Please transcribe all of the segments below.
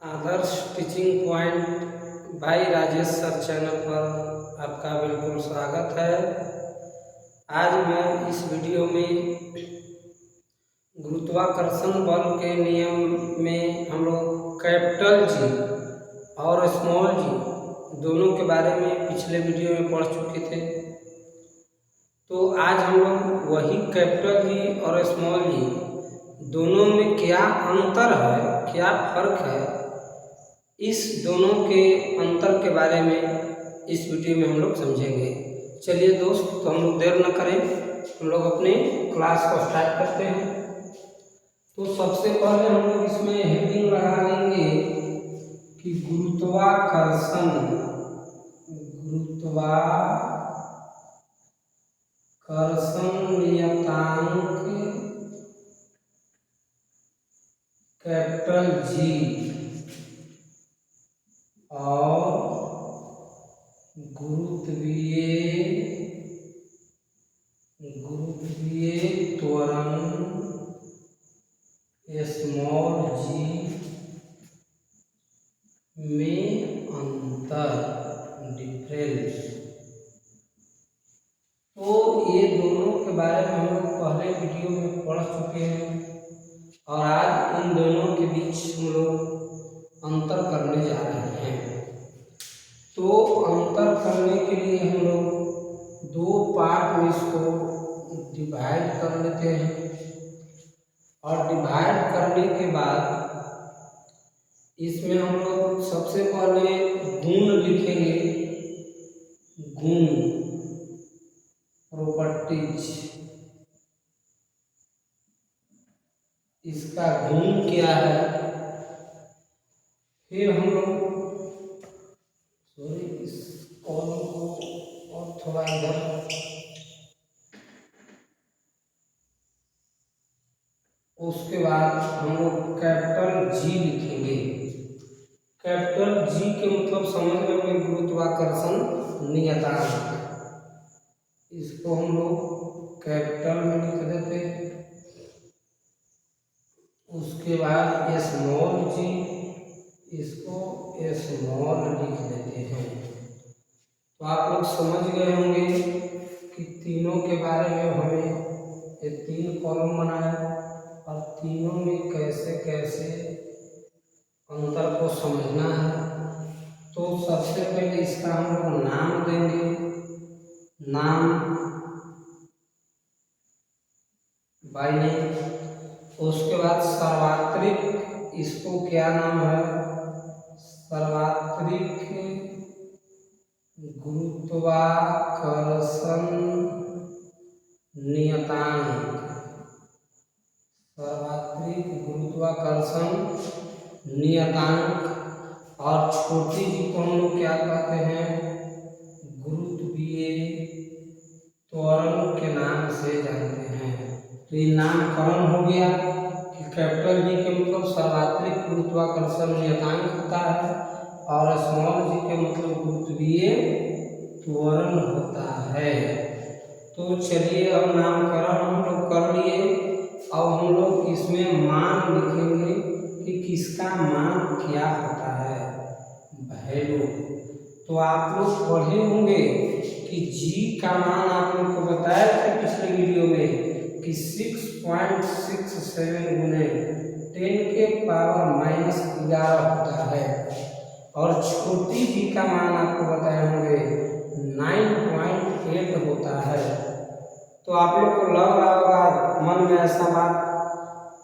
आदर्श teaching point भाई Rajesh sir channel पर आपका बिल्कुल स्वागत है। आज मैं इस वीडियो में गुरुत्वाकर्षण बल के नियम में हम लोग कैपिटल जी और स्मॉल जी दोनों के बारे में पिछले वीडियो में पढ़ चुके थे। तो आज हम लोग वही कैपिटल जी और स्मॉल जी दोनों में क्या अंतर है, क्या फर्क है, इस दोनों के अंतर के बारे में इस वीडियो में हम लोग समझेंगे। चलिए दोस्त, तो हम लोग देर न करें, हम लोग अपने क्लास को स्टार्ट करते हैं। तो सबसे पहले हम लोग इसमें हेडिंग लगा लेंगे कि गुरुत्वाकर्षण नियतांक कैपिटल जी और गुरुत्वीय त्वरण स्मॉल जी में अंतर डिफरेंस। तो ये दोनों के बारे में हम लोग पहले वीडियो में पढ़ चुके हैं और आज इन दोनों के बीच हम लोग अंतर करने जा रहे हैं। तो अंतर करने के लिए हम लोग दो पार्ट में इसको डिवाइड कर लेते हैं और डिवाइड करने के बाद इसमें हम लोग सबसे पहले गुण लिखेंगे, गुण प्रॉपर्टीज। इसका गुण क्या है, फिर हम लोग इस कॉलम को और थोड़ा इधर, उसके बाद हम लोग कैपिटल जी लिखेंगे। कैपिटल जी के मतलब समझ में गुरुत्वाकर्षण नियतांक, इसको हम लोग कैपिटल में लिख देते हैं। उसके बाद स्मॉल जी, इसको स्मॉल लिख देते हैं। तो आप लोग समझ गए होंगे कि तीनों के बारे में हमें ये तीन कॉलम बनाया और तीनों में कैसे कैसे अंतर को समझना है। तो सबसे पहले इसका हम लोग नाम देंगे, नाम बाय नेम। उसके बाद सार्वत्रिक, इसको क्या नाम है, सार्वत्रिक गुरुत्वाकर्षण नियतांक, सार्वत्रिक गुरुत्वाकर्षण नियतांक। और छोटी जी को हम लोग क्या कहते हैं, गुरुत्वीय त्वरण के नाम से जानते हैं। तो ये नामकरण हो गया कि कैपिटल जी के मतलब सार्वत्रिक गुरुत्वाकर्षण नियतांक होता है और स्मॉल जी के मतलब गुरुत्वीय त्वरण होता है। तो चलिए अब नामकरण हम लोग कर लिए। अब हम लोग इसमें मान लिखेंगे कि किसका मान क्या होता है, वैल्यू। तो आप लोग पढ़े होंगे कि जी का मान आप लोग को बताया था पिछले वीडियो में कि 6.67 गुने 10 के पावर -11 होता है और छोटी जी का मान आपको बताए होंगे 9.8 होता है। तो आप लोग को लग रहा होगा मन में ऐसा बात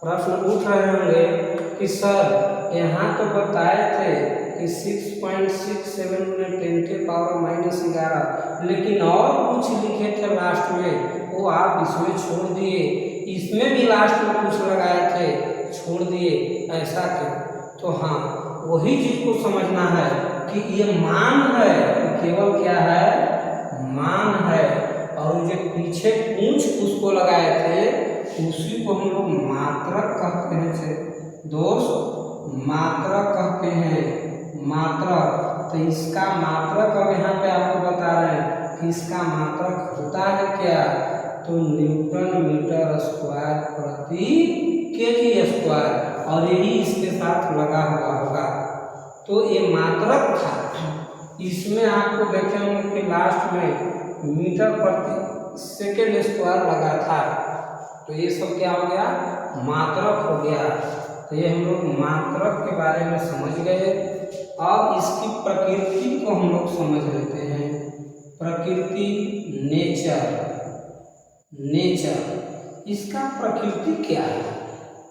प्रश्न उठ रहे होंगे कि सर यहाँ तो बताए थे कि 6.67 गुने 10 के पावर -11, लेकिन और कुछ लिखे थे लास्ट में, वो आप इसमें छोड़ दिए। इसमें भी लास्ट में कुछ लगाए थे, छोड़ दिए, ऐसा क्यों? तो हाँ, वही चीज को समझना है कि ये मान है, केवल क्या है, मान है। और जो पीछे पूंछ उसको लगाए थे उसी को हम लोग मात्रक कहते हैं दोस्त, मात्रक कहते हैं, मात्रक। तो इसका मात्रक अब यहाँ पे आपको बता रहे हैं कि इसका मात्रक होता है क्या, तो न्यूटन मीटर स्क्वायर प्रति केजी स्क्वायर, और यही इसके साथ लगा हुआ होगा। तो ये मात्रक था। इसमें आपको देखे होंगे कि लास्ट में मीटर प्रति सेकेंड स्क्वायर लगा था, तो ये सब क्या हो गया, मात्रक हो गया। तो ये हम लोग मात्रक के बारे में समझ गए। अब इसकी प्रकृति को हम लोग समझ लेते हैं। प्रकृति, नेचर, इसका प्रकृति क्या है?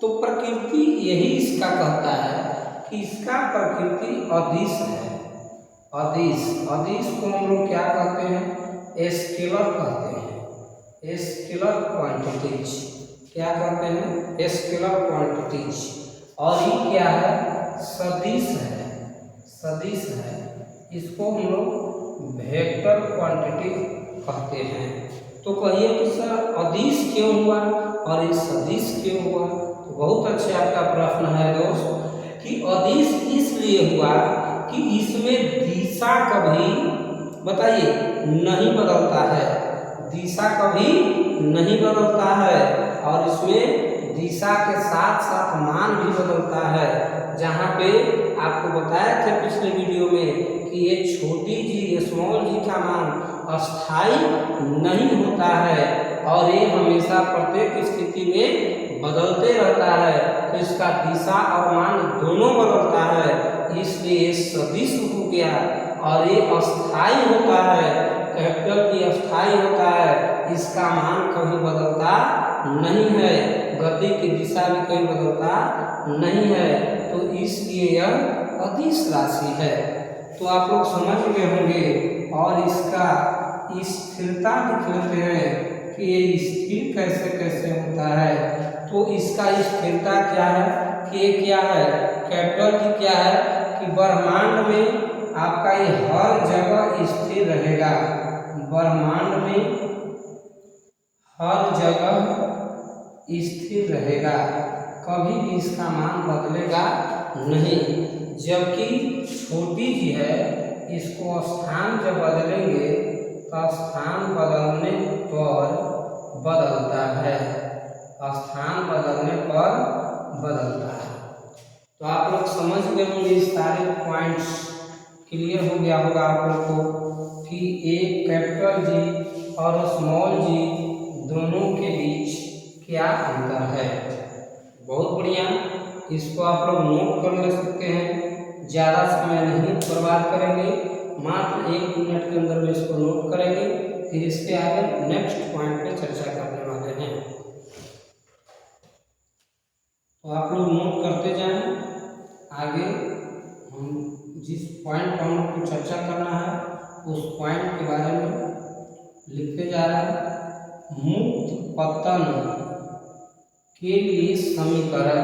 तो प्रकृति यही इसका कहता है कि इसका प्रकृति अदिश है। अदिश को हम लोग क्या कहते हैं? स्केलर कहते हैं। स्केलर क्वांटिटीज क्या कहते हैं? Scalar quantities. और ये क्या है? सदिश है। इसको हम लोग वेक्टर क्वांटिटी कहते हैं। तो कहिए कि सर अदिश क्यों हुआ और ये सदिश क्यों हुआ? तो बहुत अच्छा आपका प्रश्न है दोस्त कि अदिश इसलिए हुआ कि इसमें दिशा कभी, बताइए, नहीं बदलता है। दिशा कभी नहीं बदलता है और इसमें दिशा के साथ साथ मान भी बदलता है। जहाँ पे आपको बताया था पिछले वीडियो में कि ये छोटी जी, स्मॉल जी का मान अस्थाई नहीं होता है और ये हमेशा प्रत्येक स्थिति में बदलते रहता है। तो इसका दिशा और मान दोनों बदलता है, इसलिए ये सदिश हो गया। और ये अस्थाई होता है, कैपिटल की अस्थाई होता है, इसका मान कभी बदलता नहीं है, गति की दिशा भी कभी बदलता नहीं है, तो इसलिए यह अदिश राशि है। तो आप लोग समझ गए होंगे। और इसका स्थिरता लिख लेते हैं कि ये स्थिर कैसे कैसे होता है। तो इसका स्थिरता क्या है कि ये क्या है, कैपिटल की क्या है कि ब्रह्मांड में आपका ये हर जगह स्थिर रहेगा। ब्रह्मांड में हर जगह स्थिर रहेगा, कभी भी इसका मान बदलेगा नहीं। जबकि छोटी जी है, इसको स्थान जब बदलेंगे तो स्थान बदलने पर बदलता है, स्थान बदलने पर बदलता है। तो आप लोग समझ गए होंगे, सारे पॉइंट्स क्लियर हो गया होगा आप लोग को कि एक कैपिटल जी और स्मॉल जी दोनों के बीच क्या अंतर है। बहुत बढ़िया, इसको आप लोग नोट कर ले सकते हैं। ज़्यादा समय नहीं बर्बाद करेंगे, मात्र 1 मिनट के अंदर में इसको नोट करेंगे, फिर इसके आगे नेक्स्ट पॉइंट पे चर्चा करने वाले हैं। तो आप लोग नोट करते जाएं। आगे हम जिस पॉइंट पर हम लोग को चर्चा करना है उस पॉइंट के बारे में लिखते जा रहे हैं। मुक्त पतन के लिए समीकरण।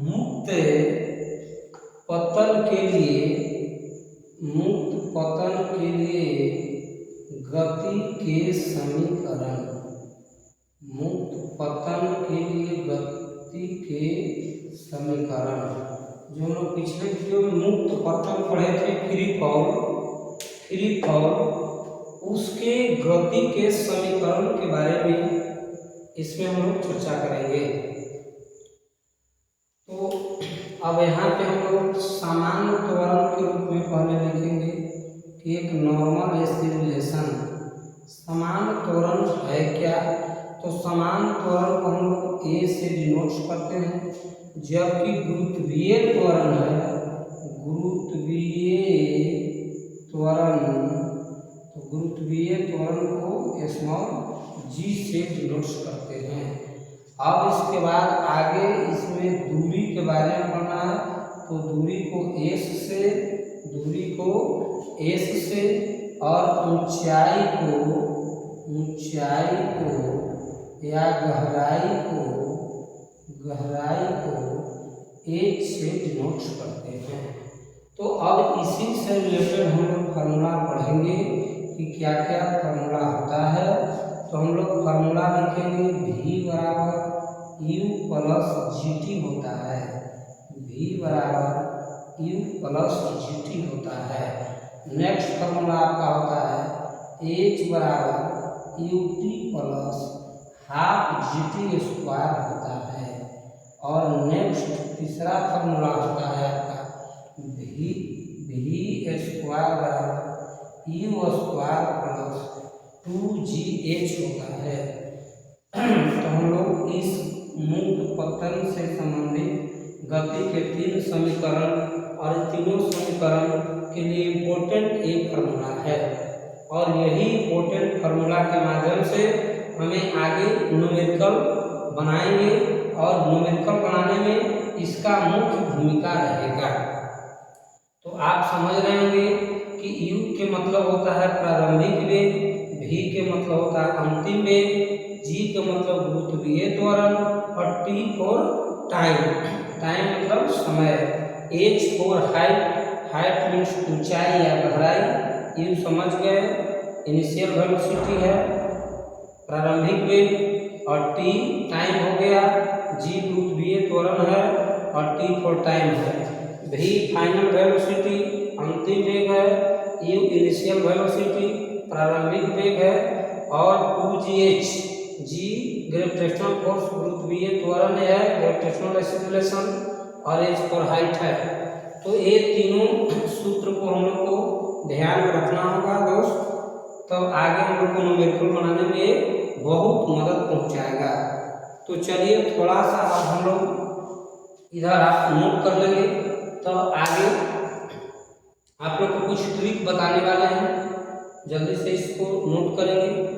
मुक्त पतन के लिए गति के समीकरण। मुक्त पतन के लिए गति के समीकरण जो हम लोग पिछले वीडियो में मुक्त पतन पढ़े थे, फ्री फॉल, उसके गति के समीकरण के बारे में इसमें हम लोग चर्चा करेंगे। तो अब यहाँ पे हम लोग सामान्य त्वरण के रूप में पहले लिखेंगे कि एक नॉर्मल एक्सीलरेशन। समान त्वरण है क्या? तो समान त्वरण को हम लोग ए से डिनोट करते हैं, जबकि गुरुत्वीय त्वरण है, गुरुत्वीय त्वरण को स्मॉल जी से डिनोट करते हैं। अब इसके बाद आगे इसमें दूरी के बारे में पढ़ना है। तो दूरी को एस से और ऊंचाई को या गहराई को एच से डिनोट करते हैं। तो अब इसी से रिलेटेड हम लोग फार्मूला पढ़ेंगे कि क्या क्या फार्मूला होता है। तो हम लोग फार्मूला लिखेंगे V बराबर U प्लस GT होता है। V बराबर U प्लस GT होता है। नेक्स्ट फार्मूला आपका होता है H बराबर UT plus half GT square होता है। और नेक्स्ट तीसरा फार्मूला होता है आपका भी भी स्क्वायर बराबर यू स्क्वायर प्लस 2GH होता है। तो हम लोग इस मुक्त पतन से संबंधित गति के 3 समीकरण और तीनों समीकरण के लिए इम्पोर्टेंट एक फार्मूला है और यही इम्पोर्टेंट फार्मूला के माध्यम से हमें आगे न्यूमेरिकल बनाएंगे और न्यूमेरिकल बनाने में इसका मुख्य भूमिका रहेगा। तो आप समझ रहे होंगे कि U के मतलब होता है प्रारंभिक वेग, V के मतलब होता है अंतिम वेग, G के मतलब गुरुत्वीय त्वरण और T फॉर टाइम, टाइम मतलब समय, H for height, height means ऊंचाई या गहराई, U समझ गए इनिशियल वेलोसिटी है प्रारंभिक वेग और T टाइम हो गया, G गुरुत्वीय त्वरण है और T फॉर टाइम है, V फाइनल वेलोसिटी अंतिम वेग है, U इनिशियल वेलोसिटी प्रारंभिक वेग है और 2GH, G ग्रेविटेशनल फोर्स गुरुत्वीय त्वरण है ग्रेविटेशनल एक्सीलरेशन और H फॉर हाइट है। तो ये तीनों सूत्र को हम लोग को ध्यान में रखना होगा दोस्त, तब आगे हम लोग को न्यूमेरिकल बनाने में बहुत मदद पहुंचाएगा। तो चलिए थोड़ा सा अब हम लोग इधर आप नोट कर लेंगे, तो आगे आप लोग को कुछ ट्रिक बताने वाले हैं, जल्दी से इसको नोट करेंगे।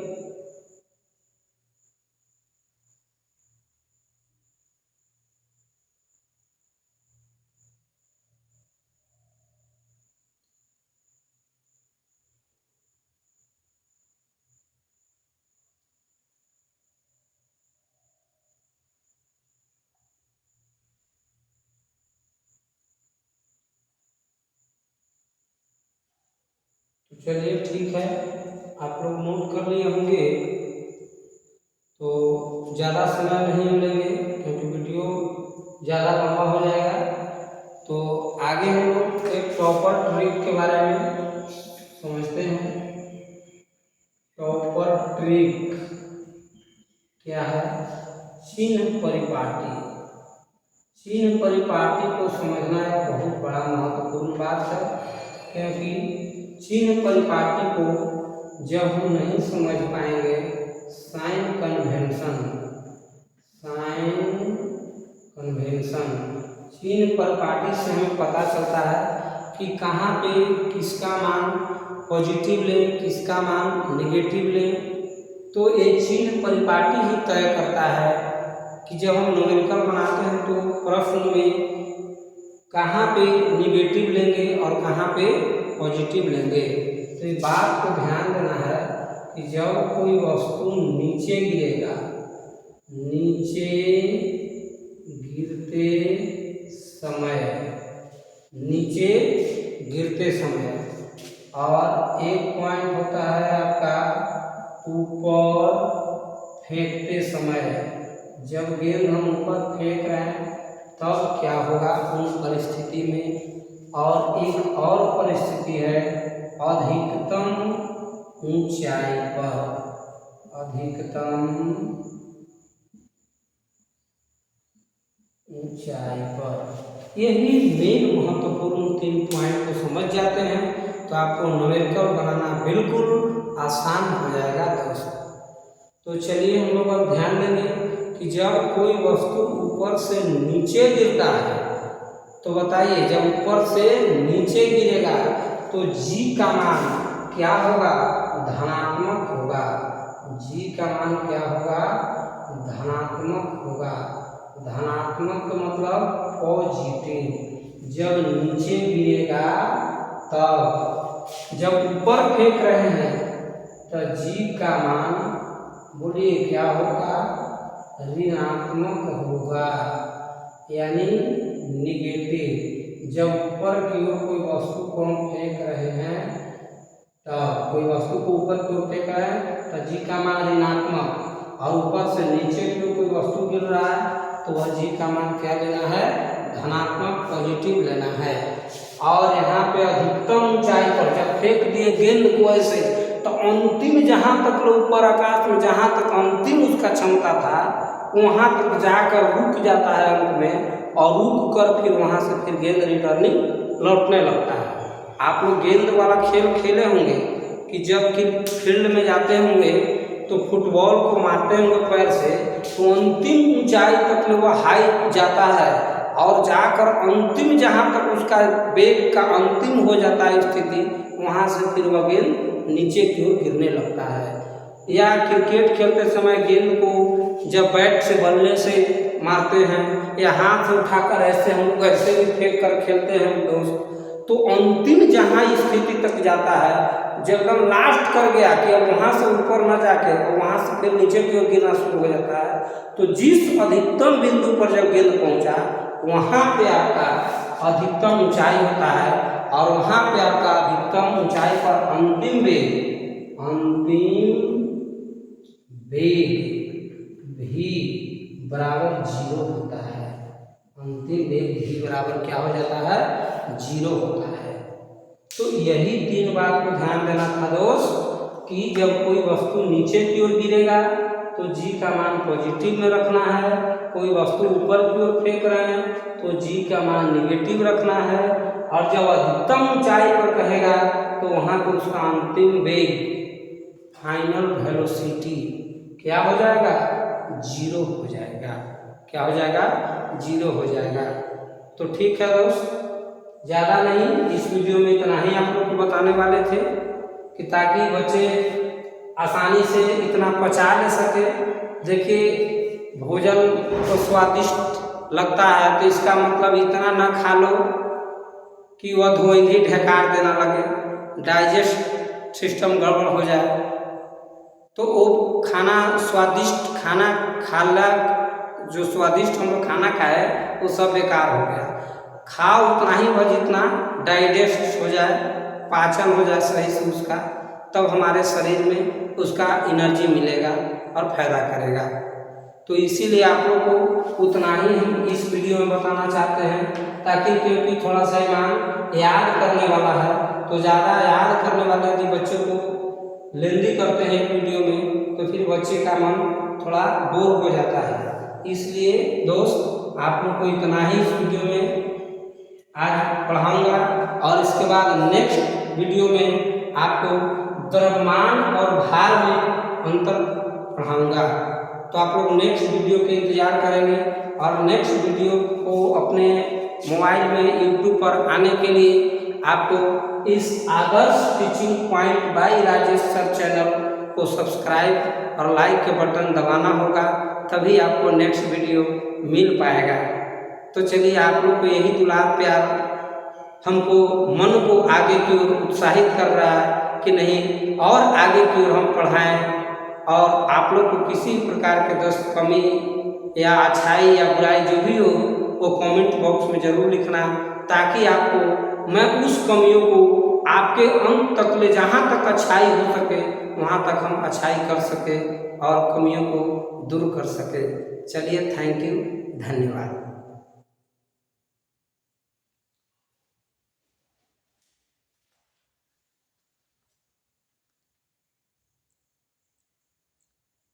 तो चलिए ठीक है, आप लोग नोट कर लिए होंगे, तो ज़्यादा समय नहीं लेंगे क्योंकि वीडियो ज़्यादा लंबा हो जाएगा। तो आगे हम लोग एक टॉपर ट्रिक के बारे में समझते हैं। टॉपर ट्रिक क्या है? चिन्ह परिपाटी। चिन्ह परिपाटी को समझना एक बहुत बड़ा महत्वपूर्ण बात है, क्योंकि चिन्ह परिपाटी को जब हम नहीं समझ पाएंगे, साइन कन्वेंशन, साइन कन्वेंशन चिन्ह परिपाटी से हमें पता चलता है कि कहाँ पे किसका मान पॉजिटिव लें, किसका मान निगेटिव लें। तो ये चिन्ह परिपाटी ही तय करता है कि जब हम न्यूमेरिकल बनाते हैं तो प्रश्न में कहाँ पे निगेटिव लेंगे और कहाँ पे पॉजिटिव लेंगे। तो इस बात को ध्यान देना है कि जब कोई वस्तु नीचे गिरेगा, नीचे गिरते समय, नीचे गिरते समय, और एक पॉइंट होता है आपका ऊपर फेंकते समय। जब गेंद हम ऊपर फेंक रहे हैं तब क्या होगा उन परिस्थिति में। और एक और परिस्थिति है अधिकतम ऊंचाई पर, अधिकतम ऊंचाई पर। यही मेन महत्वपूर्ण 3 पॉइंट को समझ जाते हैं तो आपको न्यूमेरिकल बनाना बिल्कुल आसान हो जाएगा दोस्तों। तो चलिए हम लोग अब ध्यान देंगे कि जब कोई वस्तु ऊपर से नीचे गिरता है, तो बताइए जब ऊपर से नीचे गिरेगा तो G का मान क्या होगा? धनात्मक होगा। G का मान क्या होगा? धनात्मक होगा। धनात्मक मतलब पॉजिटिव। जब नीचे गिरेगा तब, जब ऊपर फेंक रहे हैं तो G का मान बोलिए क्या होगा? ऋणात्मक होगा, यानी निगेटिव। जब ऊपर की ओर कोई वस्तु को हम फेंक रहे हैं, तब कोई वस्तु को ऊपर की ओर फेंक रहे हैं तो G का मान ऋणात्मक, और ऊपर से नीचे की ओर कोई वस्तु गिर रहा है तो वह G का मान क्या लेना है? धनात्मक पॉजिटिव लेना है। और यहाँ पे अधिकतम ऊंचाई पर जब फेंक दिए गेंद को ऐसे, तो अंतिम जहाँ तक ऊपर आकाश में जहाँ तक अंतिम उसका क्षमता था वहाँ तक जाकर रुक जाता है अंत में, और रुक कर फिर वहाँ से फिर गेंद रिटर्निंग लौटने लगता है। आप लोग गेंद वाला खेल खेले होंगे कि जब कि फील्ड में जाते होंगे तो फुटबॉल को मारते होंगे पैर से, तो अंतिम ऊंचाई तक वो हाइट जाता है और जाकर अंतिम जहाँ तक उसका वेग का अंतिम हो जाता है स्थिति, वहाँ से फिर वह गेंद नीचे की ओर गिरने लगता है। या क्रिकेट खेलते समय गेंद को जब बैट से बल्ले से मारते हैं या हाथ से उठाकर ऐसे हम लोग ऐसे भी फेंक कर खेलते हैं दोस्त, तो अंतिम जहाँ स्थिति तक जाता है, जब एकदम लास्ट कर गया कि अब वहाँ से ऊपर न जाके और वहाँ से फिर नीचे की ओर गिरना शुरू हो जाता है, तो जिस अधिकतम बिंदु पर जब गेंद पहुँचा वहाँ पे आपका अधिकतम ऊंचाई होता है और वहाँ पे आपका अधिकतम ऊंचाई पर अंतिम वेग भी बराबर 0 होता है। अंतिम वेग भी बराबर क्या हो जाता है? 0 होता है। तो यही 3 बात को ध्यान देना था दोस्त कि जब कोई वस्तु नीचे की ओर गिरेगा तो g का मान पॉजिटिव में रखना है, कोई वस्तु ऊपर की ओर फेंक रहे हैं तो g का मान निगेटिव रखना है, और जब अधिकतम ऊंचाई पर कहेगा तो वहाँ पर उसका अंतिम वेग फाइनल वेलोसिटी क्या हो जाएगा? 0 हो जाएगा। क्या हो जाएगा? 0 हो जाएगा। तो ठीक है दोस्त, ज़्यादा नहीं, इस वीडियो में इतना ही आप लोग को बताने वाले थे कि ताकि बच्चे आसानी से इतना पचा ले सके। देखिए भोजन तो स्वादिष्ट लगता है, तो इसका मतलब इतना ना खा लो कि वह धुआंधी ढकार देना लगे, डाइजेस्ट सिस्टम गड़बड़ हो जाए। तो वो खाना स्वादिष्ट खाना खाला, जो स्वादिष्ट हम लोग खाना खाए वो सब बेकार हो गया। खाओ उतना ही वह जितना डाइजेस्ट हो जाए, पाचन हो जाए सही से उसका, तब हमारे शरीर में उसका एनर्जी मिलेगा और फायदा करेगा। तो इसीलिए आप लोग को उतना ही हम इस वीडियो में बताना चाहते हैं, ताकि क्योंकि थोड़ा सा ईमान याद करने वाला है, तो ज़्यादा याद करने वाले यदि बच्चों को लेंदी करते हैं वीडियो में तो फिर बच्चे का मन थोड़ा बोर हो जाता है। इसलिए दोस्त आप लोग को इतना ही इस वीडियो में आज पढ़ाऊँगा, और इसके बाद नेक्स्ट वीडियो में आपको द्रव्यमान और भार में अंतर पढ़ाऊँगा। तो आप लोग नेक्स्ट वीडियो के इंतज़ार करेंगे, और नेक्स्ट वीडियो को अपने मोबाइल में यूट्यूब पर आने के लिए आपको इस Adarsh teaching point by Rajesh sir channel को सब्सक्राइब और लाइक के बटन दबाना होगा, तभी आपको नेक्स्ट वीडियो मिल पाएगा। तो चलिए, आप लोग को यही दुलार प्यार हमको मन को आगे की ओर उत्साहित कर रहा है कि नहीं और आगे की ओर हम पढ़ाएं, और आप लोग को किसी प्रकार के दोस्त कमी या अच्छाई या बुराई जो भी हो वो कमेंट बॉक्स में ज़रूर लिखना, ताकि आपको मैं उस कमियों को आपके अंत तक ले, जहाँ तक अच्छाई हो सके वहाँ तक हम अच्छाई कर सके और कमियों को दूर कर सके। चलिए, थैंक यू, धन्यवाद।